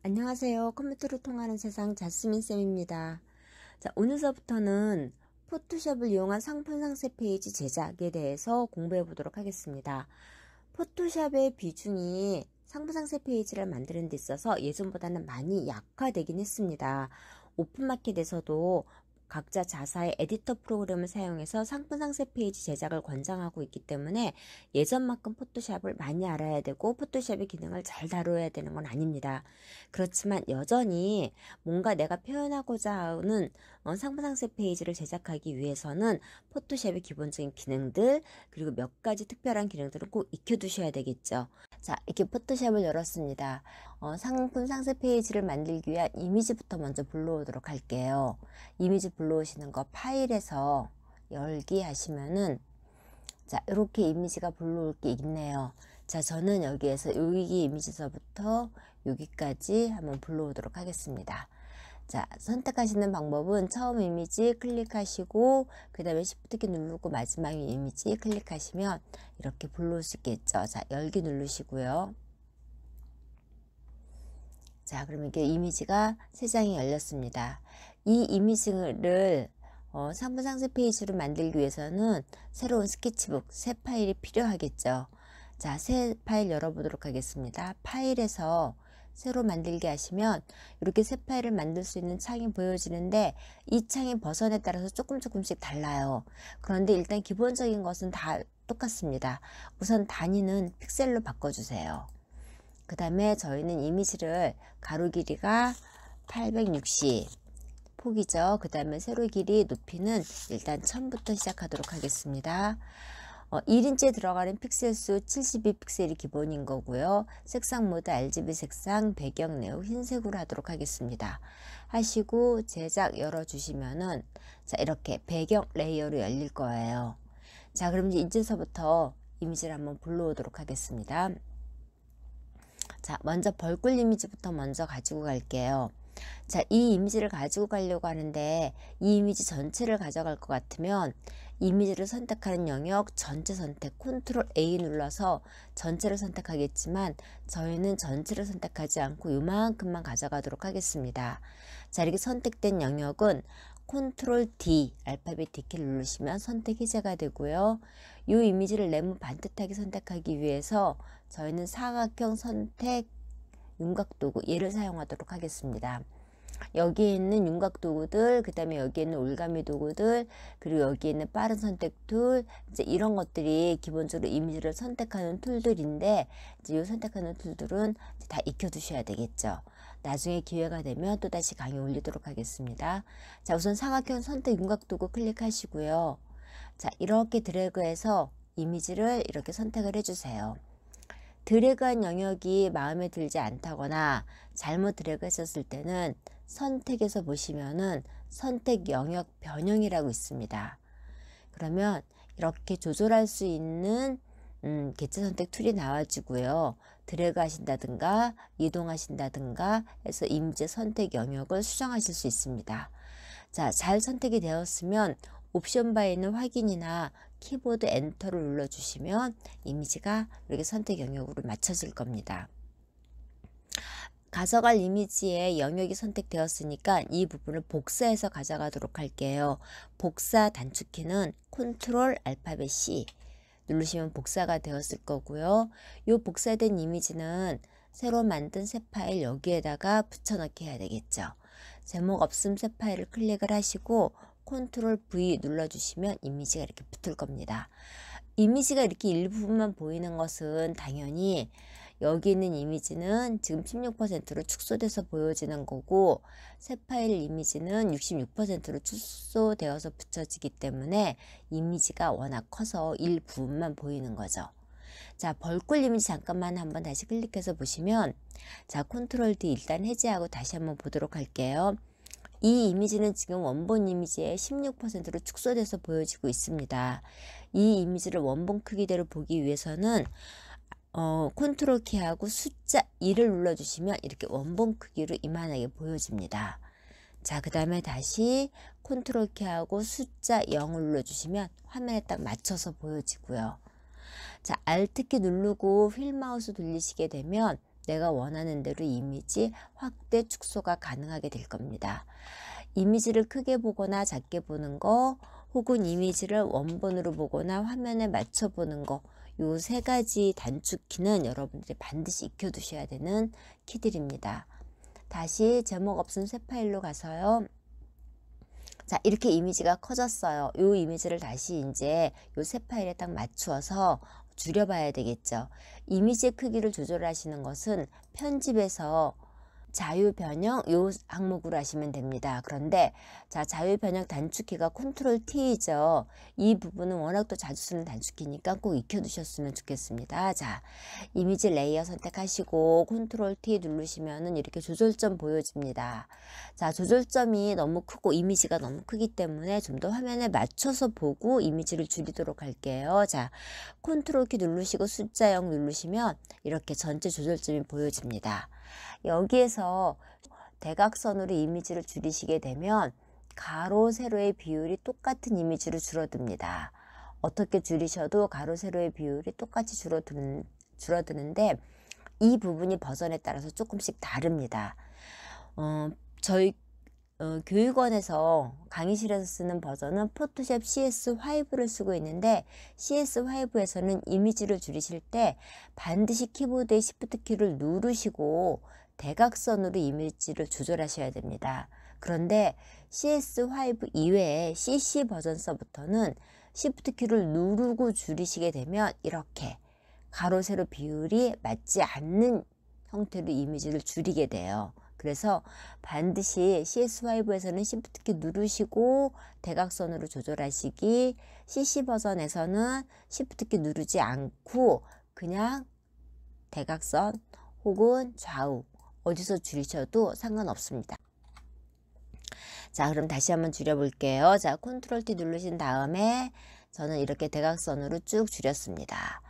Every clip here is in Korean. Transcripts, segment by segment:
안녕하세요. 컴퓨터로 통하는 세상 자스민쌤입니다. 자, 오늘서부터는 포토샵을 이용한 상품 상세 페이지 제작에 대해서 공부해 보도록 하겠습니다. 포토샵의 비중이 상품 상세 페이지를 만드는 데 있어서 예전보다는 많이 약화되긴 했습니다. 오픈마켓에서도 각자 자사의 에디터 프로그램을 사용해서 상품 상세 페이지 제작을 권장하고 있기 때문에 예전만큼 포토샵을 많이 알아야 되고 포토샵의 기능을 잘 다뤄야 되는 건 아닙니다. 그렇지만 여전히 뭔가 내가 표현하고자 하는 상품 상세 페이지를 제작하기 위해서는 포토샵의 기본적인 기능들 그리고 몇 가지 특별한 기능들은 꼭 익혀두셔야 되겠죠. 자, 이렇게 포토샵을 열었습니다. 상품 상세 페이지를 만들기 위한 이미지부터 먼저 불러오도록 할게요. 이미지 불러오시는 거 파일에서 열기 하시면은 자, 이렇게 이미지가 불러올 게 있네요. 자, 저는 여기에서 여기 이미지서부터 여기까지 한번 불러오도록 하겠습니다. 자, 선택하시는 방법은 처음 이미지 클릭하시고 그 다음에 Shift키 누르고 마지막 이미지 클릭하시면 이렇게 불러올 수 있겠죠. 자, 열기 누르시고요. 자, 그러면 이게 이미지가 3장이 열렸습니다. 이 이미지를 상품 상세 페이지를 만들기 위해서는 새로운 스케치북, 새 파일이 필요하겠죠. 자, 새 파일 열어보도록 하겠습니다. 파일에서 새로 만들기 하시면 이렇게 새 파일을 만들 수 있는 창이 보여지는데 이 창의 버전에 따라서 조금씩 달라요. 그런데 일단 기본적인 것은 다 똑같습니다. 우선 단위는 픽셀로 바꿔주세요. 그 다음에 저희는 이미지를 가로 길이가 860 폭이죠. 그 다음에 세로 길이 높이는 일단 1000부터 시작하도록 하겠습니다. 1인치에 들어가는 픽셀 수 72픽셀이 기본인 거고요. 색상 모드 RGB 색상 배경 내용 흰색으로 하도록 하겠습니다. 하시고 제작 열어주시면은 자, 이렇게 배경 레이어로 열릴 거예요. 자, 그럼 이제서부터 이미지를 한번 불러오도록 하겠습니다. 자, 먼저 벌꿀 이미지부터 먼저 가지고 갈게요. 자, 이 이미지를 가지고 가려고 하는데 이 이미지 전체를 가져갈 것 같으면 이미지를 선택하는 영역 전체 선택 컨트롤 A 눌러서 전체를 선택하겠지만 저희는 전체를 선택하지 않고 요만큼만 가져가도록 하겠습니다. 자, 이렇게 선택된 영역은 컨트롤 D 알파벳 D키를 누르시면 선택 해제가 되고요. 이 이미지를 네모 반듯하게 선택하기 위해서 저희는 사각형 선택 윤곽도구 얘를 사용하도록 하겠습니다. 여기에 있는 윤곽도구들, 그 다음에 여기에 있는 올가미 도구들, 그리고 여기에 있는 빠른 선택 툴, 이제 이런 것들이 기본적으로 이미지를 선택하는 툴들인데, 이제 이 선택하는 툴들은 다 익혀두셔야 되겠죠. 나중에 기회가 되면 또다시 강의 올리도록 하겠습니다. 자, 우선 사각형 선택 윤곽도구 클릭하시고요. 자, 이렇게 드래그해서 이미지를 이렇게 선택을 해주세요. 드래그한 영역이 마음에 들지 않다거나 잘못 드래그 했었을 때는 선택에서 보시면은 선택 영역 변형이라고 있습니다. 그러면 이렇게 조절할 수 있는 개체 선택 툴이 나와주고요. 드래그 하신다든가 이동하신다든가 해서 이미지 선택 영역을 수정하실 수 있습니다. 자, 잘 선택이 되었으면 옵션 바에 있는 확인이나 키보드 엔터를 눌러주시면 이미지가 이렇게 선택 영역으로 맞춰질 겁니다. 가져갈 이미지의 영역이 선택되었으니까 이 부분을 복사해서 가져가도록 할게요. 복사 단축키는 컨트롤 알파벳 C 누르시면 복사가 되었을 거고요. 이 복사된 이미지는 새로 만든 새 파일 여기에다가 붙여넣기 해야 되겠죠. 제목 없음 새 파일을 클릭을 하시고 컨트롤 V 눌러주시면 이미지가 이렇게 붙을 겁니다. 이미지가 이렇게 일부분만 보이는 것은 당연히 여기 있는 이미지는 지금 16%로 축소돼서 보여지는 거고 새 파일 이미지는 66%로 축소되어서 붙여지기 때문에 이미지가 워낙 커서 일부분만 보이는 거죠. 자, 벌꿀 이미지 잠깐만 한번 다시 클릭해서 보시면 자, 컨트롤 D 일단 해제하고 다시 한번 보도록 할게요. 이 이미지는 지금 원본 이미지의 16%로 축소돼서 보여지고 있습니다. 이 이미지를 원본 크기대로 보기 위해서는 컨트롤 키하고 숫자 2를 눌러주시면 이렇게 원본 크기로 이만하게 보여집니다. 자, 그 다음에 다시 컨트롤 키하고 숫자 0을 눌러주시면 화면에 딱 맞춰서 보여지고요. 자, Alt키 누르고 휠 마우스 돌리시게 되면 내가 원하는 대로 이미지 확대 축소가 가능하게 될 겁니다. 이미지를 크게 보거나 작게 보는 거, 혹은 이미지를 원본으로 보거나 화면에 맞춰 보는 거, 요 세 가지 단축키는 여러분들이 반드시 익혀두셔야 되는 키들입니다. 다시 제목 없음 새 파일로 가서요. 자, 이렇게 이미지가 커졌어요. 요 이미지를 다시 이제 요 새 파일에 딱 맞추어서 줄여봐야 되겠죠. 이미지 크기를 조절하시는 것은 편집에서 자유 변형 요 항목으로 하시면 됩니다. 그런데 자, 자유 변형 단축키가 컨트롤 T이죠. 이 부분은 워낙 또 자주 쓰는 단축키니까 꼭 익혀두셨으면 좋겠습니다. 자, 이미지 레이어 선택하시고 컨트롤 T 누르시면은 이렇게 조절점 보여집니다. 자, 조절점이 너무 크고 이미지가 너무 크기 때문에 좀 더 화면에 맞춰서 보고 이미지를 줄이도록 할게요. 자, 컨트롤 키 누르시고 숫자 0 누르시면 이렇게 전체 조절점이 보여집니다. 여기에서 대각선으로 이미지를 줄이시게 되면 가로 세로의 비율이 똑같은 이미지로 줄어듭니다. 어떻게 줄이셔도 가로 세로의 비율이 똑같이 줄어드는데 이 부분이 버전에 따라서 조금씩 다릅니다. 저희 교육원에서 강의실에서 쓰는 버전은 포토샵 CS5를 쓰고 있는데 CS5에서는 이미지를 줄이실 때 반드시 키보드의 Shift 키를 누르시고 대각선으로 이미지를 조절하셔야 됩니다. 그런데 CS5 이외에 CC 버전서부터는 Shift 키를 누르고 줄이시게 되면 이렇게 가로 세로 비율이 맞지 않는 형태로 이미지를 줄이게 돼요. 그래서 반드시 CS5에서는 Shift 키 누르시고 대각선으로 조절하시기, CC 버전에서는 Shift 키 누르지 않고 그냥 대각선 혹은 좌우 어디서 줄이셔도 상관없습니다. 자, 그럼 다시 한번 줄여볼게요. 자, 컨트롤 T 누르신 다음에 저는 이렇게 대각선으로 쭉 줄였습니다.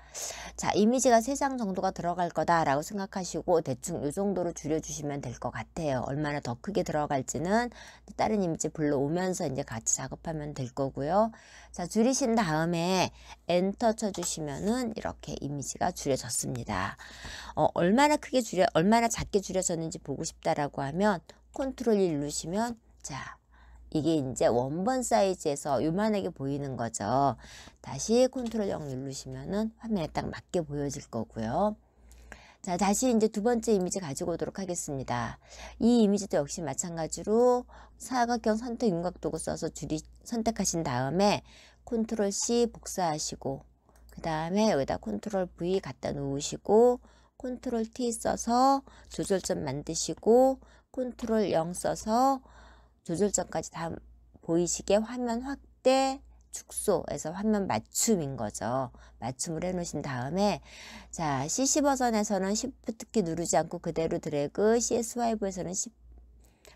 자, 이미지가 3장 정도가 들어갈 거다라고 생각하시고 대충 이 정도로 줄여주시면 될 것 같아요. 얼마나 더 크게 들어갈지는 다른 이미지 불러오면서 이제 같이 작업하면 될 거고요. 자, 줄이신 다음에 엔터 쳐주시면은 이렇게 이미지가 줄여졌습니다. 얼마나 작게 줄여졌는지 보고 싶다라고 하면 컨트롤 1 누르시면 자, 이게 이제 원본 사이즈에서 요만하게 보이는 거죠. 다시 컨트롤 0 누르시면은 화면에 딱 맞게 보여질 거고요. 자, 다시 이제 두 번째 이미지 가지고 오도록 하겠습니다. 이 이미지도 역시 마찬가지로 사각형 선택 윤곽도구 써서 선택하신 다음에 컨트롤 C 복사하시고 그 다음에 여기다 컨트롤 V 갖다 놓으시고 컨트롤 T 써서 조절점 만드시고 컨트롤 0 써서 조절점까지 다 보이시게 화면 확대, 축소해서 화면 맞춤인 거죠. 맞춤을 해 놓으신 다음에 자, CC 버전에서는 Shift 키 누르지 않고 그대로 드래그, CS5에서는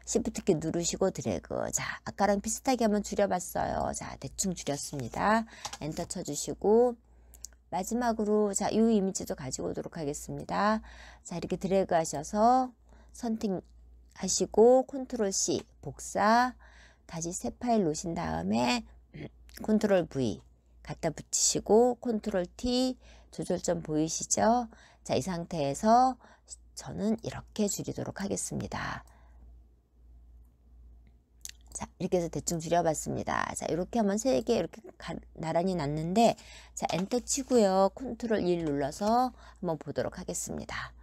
Shift 키 누르시고 드래그. 자, 아까랑 비슷하게 한번 줄여봤어요. 자, 대충 줄였습니다. 엔터 쳐주시고 마지막으로 자, 이 이미지도 가지고 오도록 하겠습니다. 자, 이렇게 드래그 하셔서 선택하시고 컨트롤 C 복사 다시 새 파일 놓으신 다음에 컨트롤 V 갖다 붙이시고 컨트롤 T 조절점 보이시죠? 자, 이 상태에서 저는 이렇게 줄이도록 하겠습니다. 자, 이렇게 해서 대충 줄여봤습니다. 자, 이렇게 하면 3개 이렇게 나란히 놨는데 자, 엔터 치고요. 컨트롤 1 눌러서 한번 보도록 하겠습니다.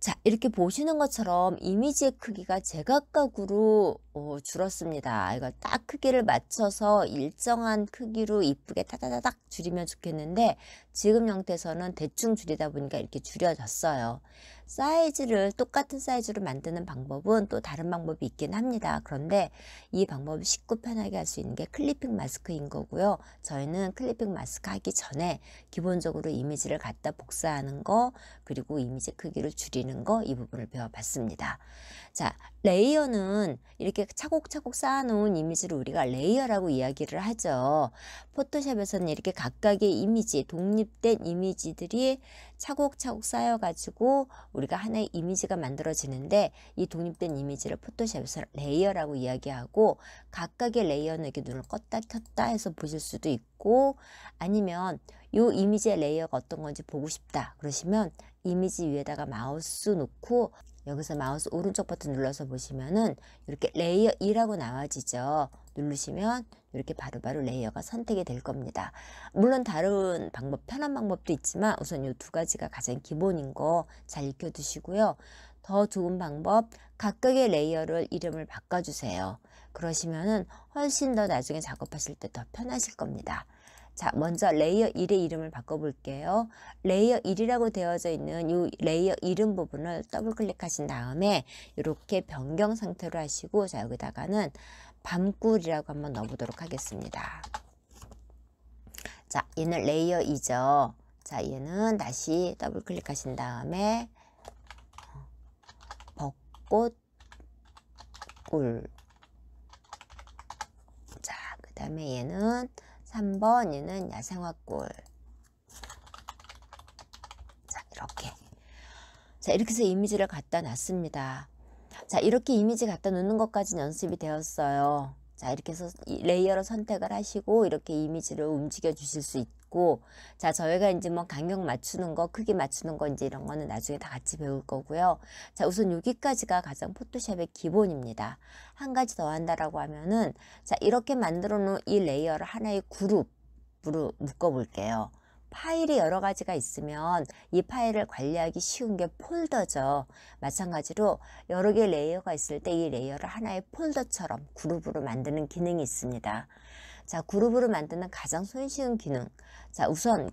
자, 이렇게 보시는 것처럼 이미지의 크기가 제각각으로 줄었습니다. 이걸 딱 크기를 맞춰서 일정한 크기로 이쁘게 타다다닥 줄이면 좋겠는데 지금 형태에서는 대충 줄이다 보니까 이렇게 줄여졌어요. 사이즈를 똑같은 사이즈로 만드는 방법은 또 다른 방법이 있긴 합니다. 그런데 이 방법을 쉽고 편하게 할 수 있는 게 클리핑 마스크인 거고요. 저희는 클리핑 마스크 하기 전에 기본적으로 이미지를 갖다 복사하는 거 그리고 이미지 크기를 줄이는 거 이 부분을 배워봤습니다. 자, 레이어는 이렇게 차곡차곡 쌓아놓은 이미지를 우리가 레이어라고 이야기를 하죠. 포토샵에서는 이렇게 각각의 이미지, 독립된 이미지들이 차곡차곡 쌓여가지고 우리가 하나의 이미지가 만들어지는데 이 독립된 이미지를 포토샵에서 레이어라고 이야기하고 각각의 레이어는 이렇게 눈을 껐다 켰다 해서 보실 수도 있고 아니면 이 이미지의 레이어가 어떤 건지 보고 싶다 그러시면 이미지 위에다가 마우스 놓고 여기서 마우스 오른쪽 버튼 눌러서 보시면은 이렇게 레이어 2라고 나와지죠. 누르시면 이렇게 바로바로 레이어가 선택이 될 겁니다. 물론 다른 방법, 편한 방법도 있지만 우선 이 두 가지가 가장 기본인 거 잘 익혀 두시고요. 더 좋은 방법, 각각의 레이어를 이름을 바꿔주세요. 그러시면은 훨씬 더 나중에 작업하실 때 더 편하실 겁니다. 자, 먼저 레이어 1의 이름을 바꿔볼게요. 레이어 1이라고 되어져 있는 이 레이어 이름 부분을 더블 클릭하신 다음에 이렇게 변경 상태로 하시고, 자, 여기다가는 밤꿀이라고 한번 넣어보도록 하겠습니다. 자, 얘는 레이어 2죠. 자, 얘는 다시 더블 클릭하신 다음에 벚꽃 꿀. 자, 그 다음에 얘는 3번, 얘는 야생화꿀. 자, 이렇게. 자, 이렇게 해서 이미지를 갖다 놨습니다. 자, 이렇게 이미지 갖다 놓는 것까지는 연습이 되었어요. 자, 이렇게 해서 레이어로 선택을 하시고 이렇게 이미지를 움직여 주실 수 있고, 자, 저희가 이제 뭐 간격 맞추는 거, 크기 맞추는 거 이제 이런 거는 나중에 다 같이 배울 거고요. 자, 우선 여기까지가 가장 포토샵의 기본입니다. 한 가지 더 한다라고 하면은, 자, 이렇게 만들어 놓은 이 레이어를 하나의 그룹으로 묶어 볼게요. 파일이 여러 가지가 있으면 이 파일을 관리하기 쉬운 게 폴더죠. 마찬가지로 여러 개의 레이어가 있을 때 이 레이어를 하나의 폴더처럼 그룹으로 만드는 기능이 있습니다. 자, 그룹으로 만드는 가장 손쉬운 기능. 자, 우선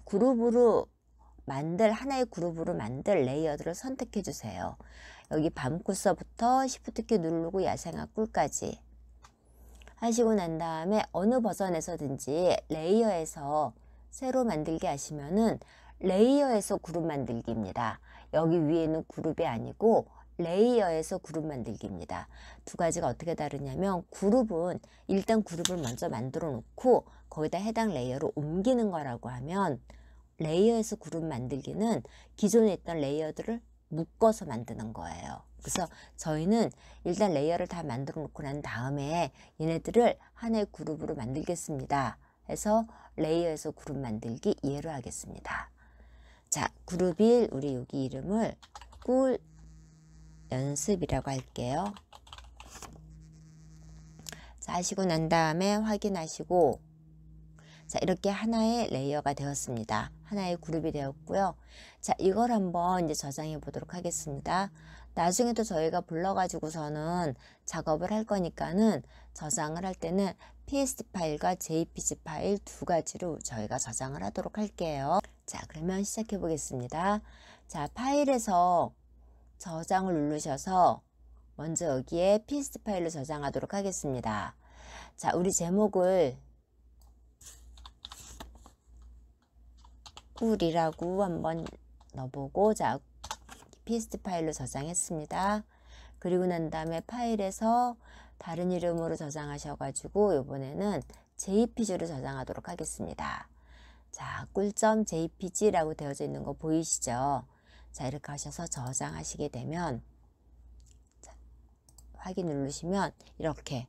하나의 그룹으로 만들 레이어들을 선택해 주세요. 여기 밤꿀서부터 Shift 키 누르고 야생화 꿀까지 하시고 난 다음에 어느 버전에서든지 레이어에서 새로 만들기 하시면은 레이어에서 그룹 만들기입니다. 여기 위에는 그룹이 아니고 레이어에서 그룹 만들기입니다. 두 가지가 어떻게 다르냐면, 그룹은 일단 그룹을 먼저 만들어 놓고 거기다 해당 레이어로 옮기는 거라고 하면, 레이어에서 그룹 만들기는 기존에 있던 레이어들을 묶어서 만드는 거예요. 그래서 저희는 일단 레이어를 다 만들어 놓고 난 다음에 얘네들을 하나의 그룹으로 만들겠습니다 해서 레이어에서 그룹 만들기 이해로 하겠습니다. 자, 그룹 1, 우리 여기 이름을 꿀 연습이라고 할게요. 자, 하시고 난 다음에 확인하시고, 자, 이렇게 하나의 레이어가 되었습니다. 하나의 그룹이 되었고요. 자, 이걸 한번 이제 저장해 보도록 하겠습니다. 나중에 또 저희가 불러가지고서는 작업을 할 거니까는 저장을 할 때는 PSD 파일과 JPG 파일 두 가지로 저희가 저장을 하도록 할게요. 자, 그러면 시작해 보겠습니다. 자, 파일에서 저장을 누르셔서 먼저 여기에 PSD 파일로 저장하도록 하겠습니다. 자, 우리 제목을 꿀이라고 한번 넣어보고, 자, PSD 파일로 저장했습니다. 그리고 난 다음에 파일에서 다른 이름으로 저장하셔가지고 이번에는 JPG로 저장하도록 하겠습니다. 자, 꿀.jpg라고 되어져 있는 거 보이시죠? 자, 이렇게 하셔서 저장하시게 되면, 자, 확인 누르시면 이렇게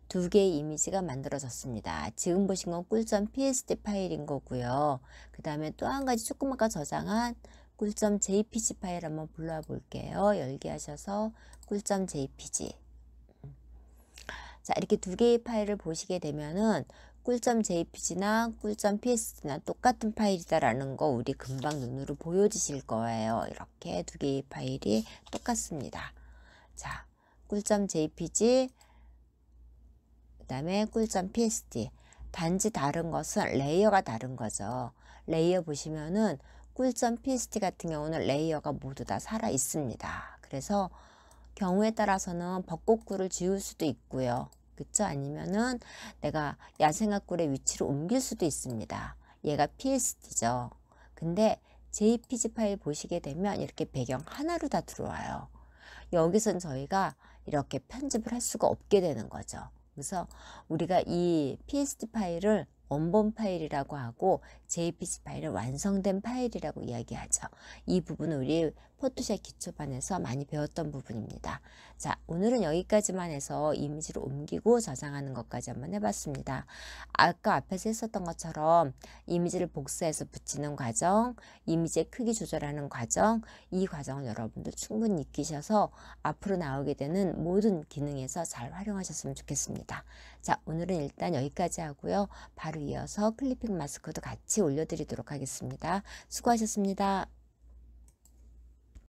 두 개의 이미지가 만들어졌습니다. 지금 보신 건 꿀.psd 파일인 거고요. 그 다음에 또 한 가지 조금 아까 저장한 꿀.jpg 파일 한번 불러와 볼게요. 열기 하셔서 꿀.jpg. 자, 이렇게 두 개의 파일을 보시게 되면은 꿀.jpg나 꿀.psd나 똑같은 파일이다라는 거 우리 금방 눈으로 보여지실 거예요. 이렇게 두 개의 파일이 똑같습니다. 자, 꿀.jpg, 그 다음에 꿀.psd. 단지 다른 것은 레이어가 다른 거죠. 레이어 보시면은 꿀.psd 같은 경우는 레이어가 모두 다 살아 있습니다. 그래서 경우에 따라서는 벚꽃꿀을 지울 수도 있고요. 그쵸? 아니면은 내가 야생화꿀의 위치를 옮길 수도 있습니다. 얘가 PSD죠. 근데 JPG 파일 보시게 되면 이렇게 배경 하나로 다 들어와요. 여기선 저희가 이렇게 편집을 할 수가 없게 되는 거죠. 그래서 우리가 이 PSD 파일을 원본 파일이라고 하고 JPG 파일은 완성된 파일이라고 이야기하죠. 이 부분은 우리 포토샵 기초반에서 많이 배웠던 부분입니다. 자, 오늘은 여기까지만 해서 이미지를 옮기고 저장하는 것까지 한번 해봤습니다. 아까 앞에서 했었던 것처럼 이미지를 복사해서 붙이는 과정, 이미지의 크기 조절하는 과정, 이 과정을 여러분들 충분히 익히셔서 앞으로 나오게 되는 모든 기능에서 잘 활용하셨으면 좋겠습니다. 자, 오늘은 일단 여기까지 하고요. 바로 이어서 클리핑 마스크도 같이 올려드리도록 하겠습니다. 수고하셨습니다.